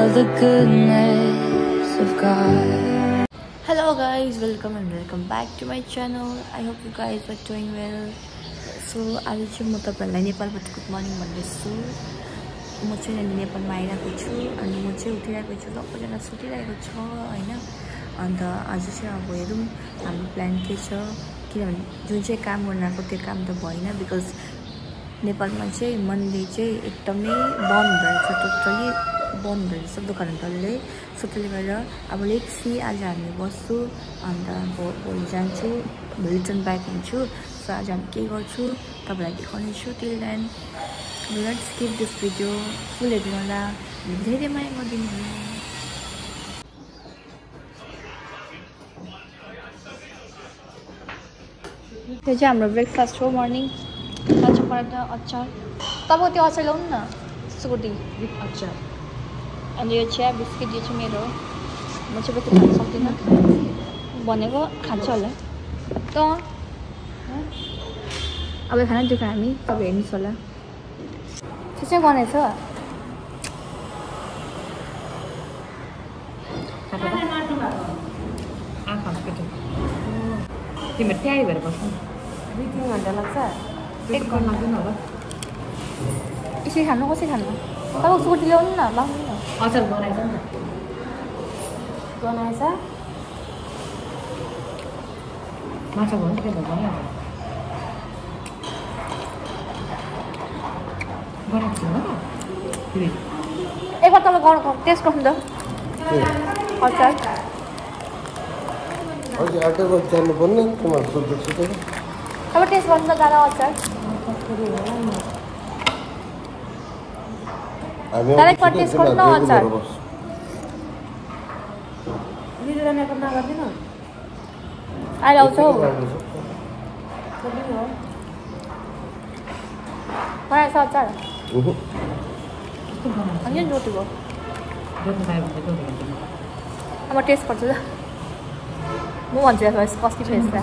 of the goodness of God. Hello guys, welcome back to my channel. I hope you guys are doing well. So आज चाहिँ म तपाईहरुलाई नेपालबाट good morning भन्दैछु। म चाहिँ यहाँ नेपालमा आइरहेको छु अनि म चाहिँ उठिरहेको छु, सबैजना सुतिरहेको छ हैन। अन्त आज चाहिँ अब हेरौँ हाम्रो प्लान के छ, किनभने जुन चाहिँ काम गर्नको त्यो काम त भएन बिकज नेपालमा चाहिँ मनले चाहिँ एकदमै बन्द रहेछ, टोटली बन्द रहेछ दोकानहरुले। सो त्यसले गर्दा अब लेट्स सी आज हामी बस्छु अन्त भोलि जान्छु, रिटर्न ब्याक हुन्छु। सो आज हामी के गर्छु तपाईलाई देखाउने छु। Till then let's skip this video, full हेर्नु होला, धेरै माया गरिदिनु होला। यो चाहिँ हाम्रो ब्रेकफास्ट हो मर्निङ। माछा पराठा, अचार। तपाईको त्यो अचार ल्याउनु न, सुकुटी विथ अचार। अनि यो चिया बिस्किट यो चाहिँ मेरो, म चाहिँ बेसी खान सक्दिनँ भनेको, खान्छ होला त। अब खाना दिएको हामी, तपाईँ हेर्नुहोस् होला। त्यसै बनाएछ तिम्रो तयारी भएर बस्नु 2-3 घन्टा लाग्छ। 1 घन्टा लाग्दैन होला। यसरी खानु, कसरी खानु? तपाईँ सुकुटी ल्याउनु न, लाउनु न। अचार बनाएछ नि त, बनाएछ। माछा भन्नु के भन्छ नि अब बनाएको छैन त। एकबार तपाईँ गर्नु टेस्ट गर्नु त अचार। अझै आटाको जानु पर्ने तुम्हारे सोध्दै सोध्दै अब टेस्ट गर्नु त दादा अचार। दादा एकबार टेस्ट गर्नु न अचार। मेरो जानेको नगर्दिनु आइलाउँछ हौ। बनाएछ अचार। अनि रोटी भयो। रोटी खायो भने रोटी खान्छ। अब टेस्ट गर्छु ल, म भन्छु कस्तो टेस्ट छ।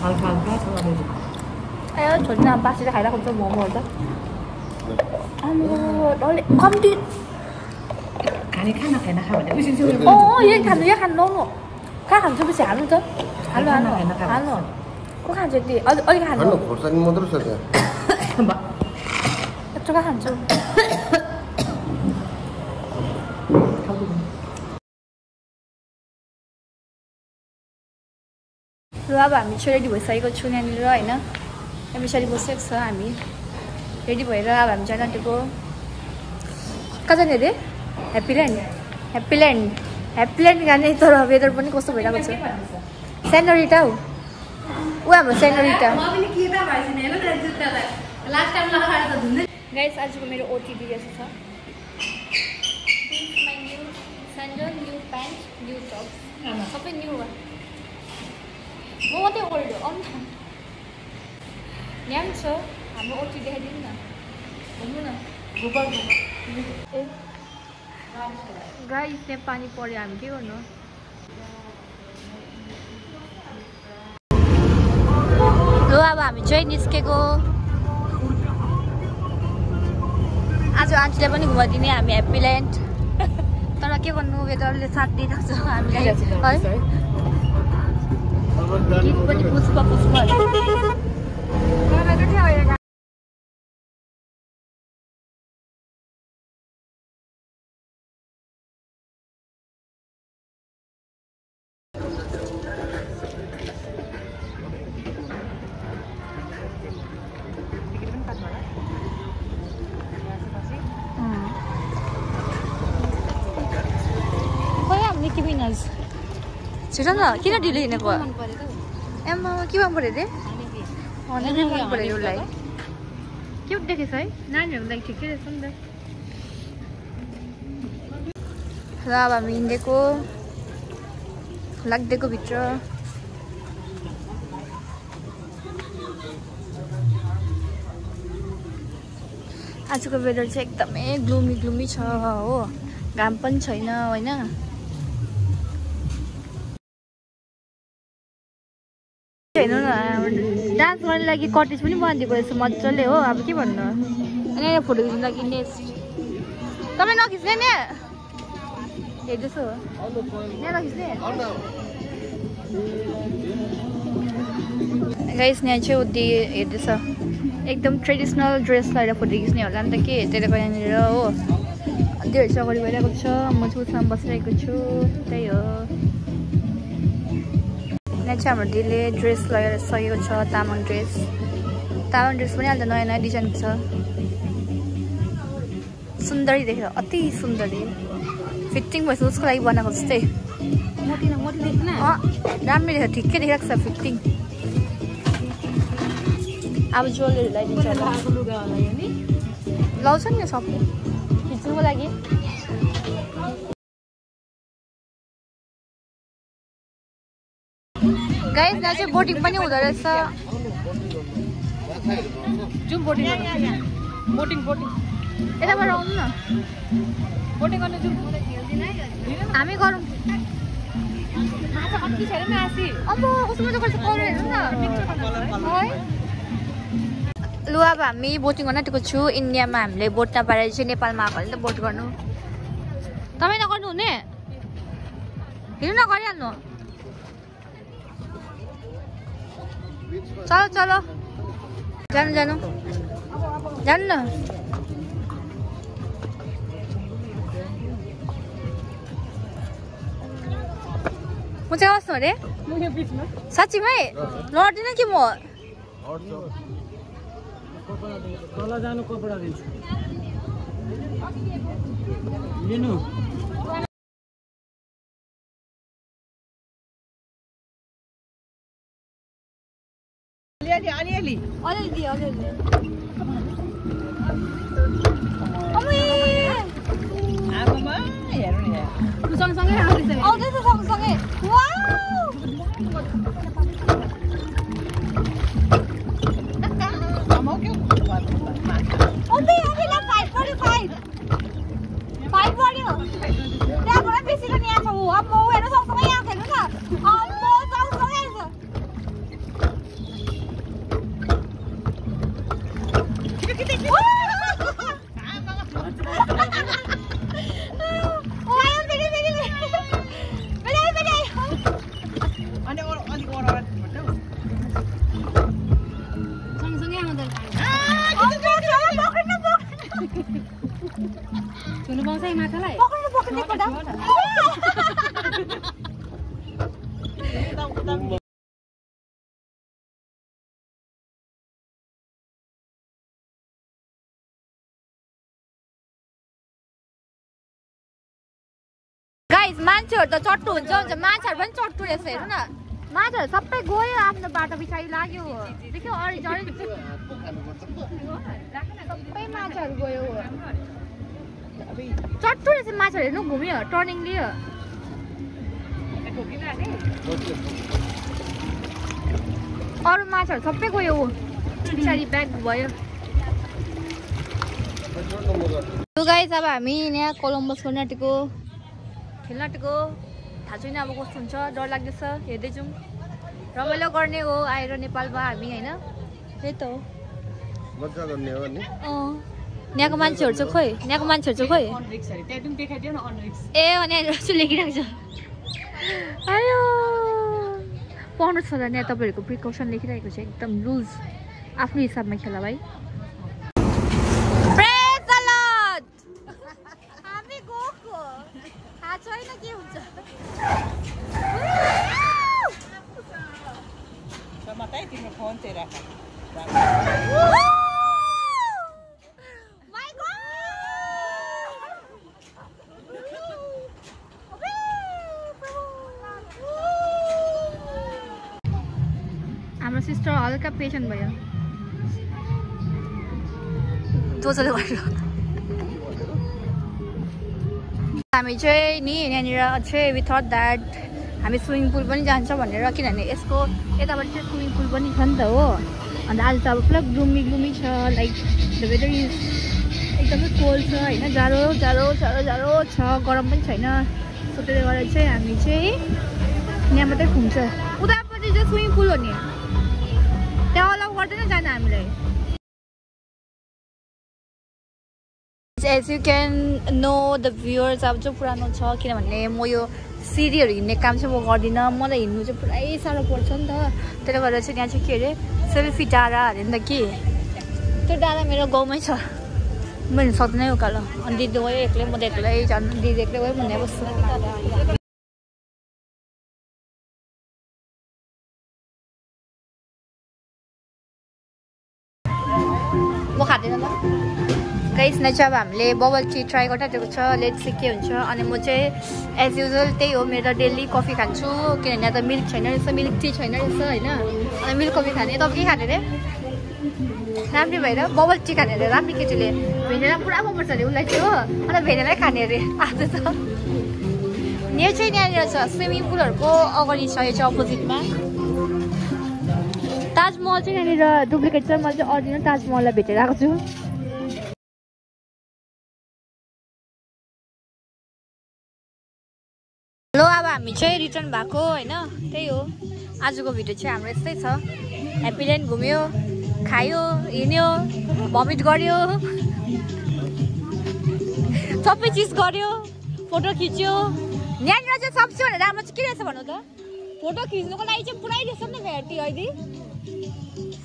हल्का हल्का छ अलि। आयो छोड्न बासेर खाइरहेको हुन्छ मोमोहरू त। डल्ले कम्ती खाने खाना खाना खा भने उसिन्छ। यही खानु, यहाँ खानु लाउनु। कहाँ खान्छ बेसी हाल्नु त, हाल्नु हाल्नु हाल्नु। को खान्छ यति अलिक खानु? खोर्सानी मात्रै छ त्यहाँ। यत्रो कहाँ खान्छु? ल अब हामी चाहिँ रेडी भइसकेको छु यहाँनिर होइन। यहाँ पछाडि बसेको छ हामी, रेडी भएर अब हामी जान आँटेको। कहाँ जाने अरे? ह्याप्पील्यान्ड। ह्याप्पील्यान्ड ह्याप्पील्यान्ड जाने, तर वेदर पनि कस्तो भइरहेको छ। सेनोरिटा हौ ऊ हाम्रो सेनोरिटा। गाइस आजको मेरो ओटिडी रहेछ छ। My new sandal, new pant, new top, सबै न्यू हो। म मात्रै ओल्ड हो। अन्त यहाँ छ हाम्रो ओटी, देखाइदिनु न, घुम्नु न। ए गाइस त्यहाँ पानी पऱ्यो, हामी के गर्नु? ल अब हामी चाहिँ निस्केको। आज आन्टीलाई पनि घुमाइदिने हामी ह्याप्पील्यान्ड। तर के गर्नु, वेदरले साथ दिइरहेको छ हामीलाई है। गीत पनि पुष्प पुष्प। छिटो न, किन ढिलो हिँडेको? एम्मा के मन पऱ्यो अरे? मन पऱ्यो उसलाई। के देखेछ है, नानीहरूको लागि ठिकै रहेछ नि त। र अब हामी हिँडेको लाग्देको भित्र। आजको वेदर चाहिँ एकदमै ग्लुमी छ हो, घाम पनि छैन होइन। हेर्नु न डान्स गर्ने लागि कटेज पनि बनाइदिएको रहेछ मजाले हो अब के भन्नु अनि फोटो खिच्नु लागि तपाईँ नखिच्ने नि हेर्दैछु यहाँ नखिच्ने गाइस यहाँ चाहिँ उदि हेर्दैछ एकदम ट्रेडिसनल ड्रेस लगाएर फोटो खिच्ने होला नि त के त्यताको यहाँनिर हो त्योहरू चाहिँ अगाडि भइरहेको छ म चाहिँ उसमा बसिरहेको छु त्यही हो यहाँ चाहिँ हाम्रो दिदीले ड्रेस लगाएर सकेको छ तामाङ ड्रेस पनि अहिले नयाँ नयाँ डिजाइनको छ सुन्दरी देखेर अति सुन्दरी फिटिङ भएछ उसको लागि बनाएको जस्तै राम्रो देखेर ठिकै देखिरहेको छ फिटिङ अब ज्वेलरी लगाइदिन्छ लाउँछ नि सब खिच्नुको लागि गाइस यहाँ चाहिँ बोटिङ पनि हुँदो रहेछ जुम बोटिङ यताबाट आउनु न बोटिङ गर्ने जुम हामी गरौँ अब उसमा त गर्छ कलर हेर्नु न लु अब हामी बोटिङ गर्न आँटेको छु इन्डियामा हामीले बोट नपारेर चाहिँ नेपालमा आएको नि त बोट गर्नु तपाईँ नगर्नु हुने हिँड्नु न गरिहाल्नु चलो चलो जानु जानु जानु न म चाहिँ बस्नु अरे साँच्चीमै लड्दिनँ कि म तल जानु कपडा दिन्छु लिनु अलिअलि आगोमा हेर्नु नि सँगसँगै आउँदैछ सँगसँगै गाइस मान्छेहरु त चट्टु हुन्छ माछाहरु पनि चट्टु रहेछ हेर्नु न माछाहरु सबै गयो आफ्नो बाटो पछाडि लाग्यो देख्यो अरेन्ज सबै माछाहरु गयो चट्टु रहेछ माछाहरु हेर्नु घुम्यो टर्निङ लियो अरु माछाहरु सबै गयो पछाडि ब्याक भयो लु गाइस अब हामी यहाँ कोलम्बस गर्न आँटेको खेल्न आँटेको थाहा छैन अब कस्तो हुन्छ डर लाग्दैछ हेर्दै जाउँ रमाइलो गर्ने हो आएर नेपालमा हामी होइन त्यही त हो मजा गर्ने हो नि यहाँको मान्छेहरू चाहिँ खोइ ए अनि लेखिरहेको छ आयो पढ्नु छ र यहाँ तपाईँहरूको प्रिकसन लेखिरहेको छ एकदम रुल्स आफ्नो हिसाबमा खेला भाइ छैन के हुन्छ समातै तिम्रो फोन चाहिँ राख माय गॉड हाम्रो सिस्टर हल्का पेशेन्ट भयो दोजले गरेर हामी चाहिँ नि यहाँनिर चाहिँ वी थट द्याट हामी स्विमिङ पुल पनि जान्छ भनेर किनभने यसको यताबाट चाहिँ स्विमिङ पुल पनि छ नि त हो अन्त आज त अब पुरा ग्लुमी छ लाइक द वेदर इज एकदमै कोल्ड छ होइन जाडो छ गरम पनि छैन सो त्यसले गर्दा चाहिँ हामी चाहिँ यहाँ मात्रै घुम्छ उतापट्टि चाहिँ स्विमिङ पुल हो नि त्यहाँ अलाउ गर्दैन जान हामीलाई। As you can know the viewers अब जो पुरानो छ किनभने म यो सिडीहरू हिँड्ने काम चाहिँ म गर्दिनँ मलाई हिँड्नु चाहिँ पुरै साह्रो पर्छ नि त त्यसले गर्दा चाहिँ यहाँ चाहिँ के अरे सेल्फी डाँडा अरे नि त कि त्यो डाँडा मेरो गाउँमै छ म हिँड्नु सक्दिनँ उकालो अनि दिदी गयो एक्लै म त एक्लै जानु दिदी एक्लै गयो भन्ने बस्छु म खाँदैन ल गाइस नै चाहिँ अब हामीले बबल टी ट्राई गरिरहेको छ लेट्स सी के हुन्छ अनि म चाहिँ एज युजुअल त्यही हो मेरो डेली कफी खान्छु किनभने यहाँ त मिल्क छैन रहेछ मिल्क टी छैन रहेछ होइन अनि मिल्क कफी खाने तपाईँ के खाने अरे राम्री भएर बबल टी खाने अरे राम्री केटीले भेनेला पुरा मनपर्छ अरे उसलाई चाहिँ हो अन्त भेनेलै खाने अरे आज त यो चाहिँ यहाँनिर छ स्विमिङ पुलहरूको अगाडि छ यो चाहिँ अपोजिटमा ताजमहल चाहिँ यहाँनिर डुप्लिकेट छ मैले चाहिँ अरिजिनल ताजमहललाई भेटेर आएको छु हेलो अब हामी चाहिँ रिटर्न भएको होइन त्यही हो आजको भिडियो चाहिँ हाम्रो यस्तै छ ह्याप्पील्यान्ड घुम्यो खायो हिँड्यो भमिट गर्यो सबै चिज गर्यो फोटो खिच्यो यहाँनिर चाहिँ सबसे भन्दा राम्रो चाहिँ के रहेछ भन्नु त फोटो खिच्नुको लागि चाहिँ पुरै रहेछ नि भेटी अहिले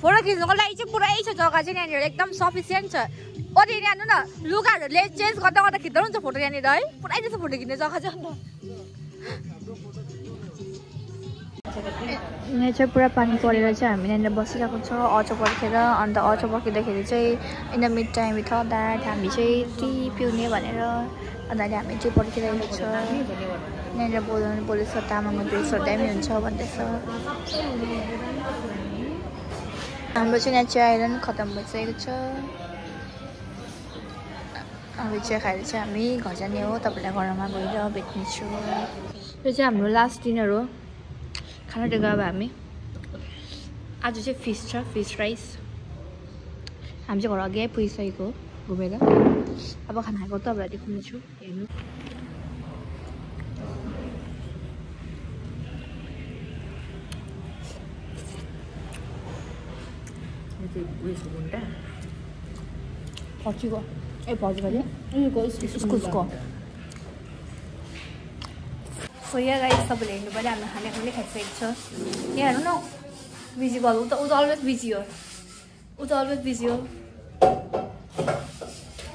फोटो खिच्नुको लागि चाहिँ पुरै छ जग्गा चाहिँ यहाँनिर एकदम सफिसियन्ट छ अरे यहाँ न लुगाहरूले चेन्ज गर्दा गर्दा खिच्दा हुन्छ फोटो यहाँनिर है पुरै रहेछ फोटो खिच्ने जग्गा चाहिँ अन्त यहाँ चाहिँ पुरा पानी परेर चाहिँ हामी यहाँनिर बसिरहेको छ अटो पर्खेर अन्त अटो पर्खिँदाखेरि चाहिँ in the mid time with that हामी चाहिँ टी पिउने भनेर अन्त अहिले हामी टी पर्खिरहेको छ यहाँनिर बोलेछ तामाङको ड्रेस दामी हुन्छ भन्दैछ हाम्रो चाहिँ यहाँ चिया आइरन खतम भइसकेको छ अब चिया खाएर चाहिँ हामी घर जाने हो तपाईँलाई घरमा गएर भेट्नेछु यो चाहिँ हाम्रो लास्ट डिनर हो खाना टेको अब हामी आज चाहिँ फिस छ फिस राइस हामी चाहिँ घर अघि पुगिसकेको हो घुमेर अब खाना खाएको तपाईँलाई देखाउनेछु हेर्नु फर्चीको ए फर्ची भयो इस्कुसको सो यहाँ गाइस तपाईँले हेर्नु पऱ्यो हाम्रो खाना पनि खाइसकेको छ यहाँ हेर्नु न बिजी भयो ऊ त अलवेज बिजी हो ऊ त अलवेज बिजी हो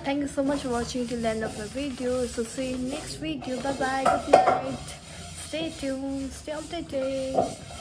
thank you so much for watching till the end of the video so see next video bye bye good night stay tune stay updated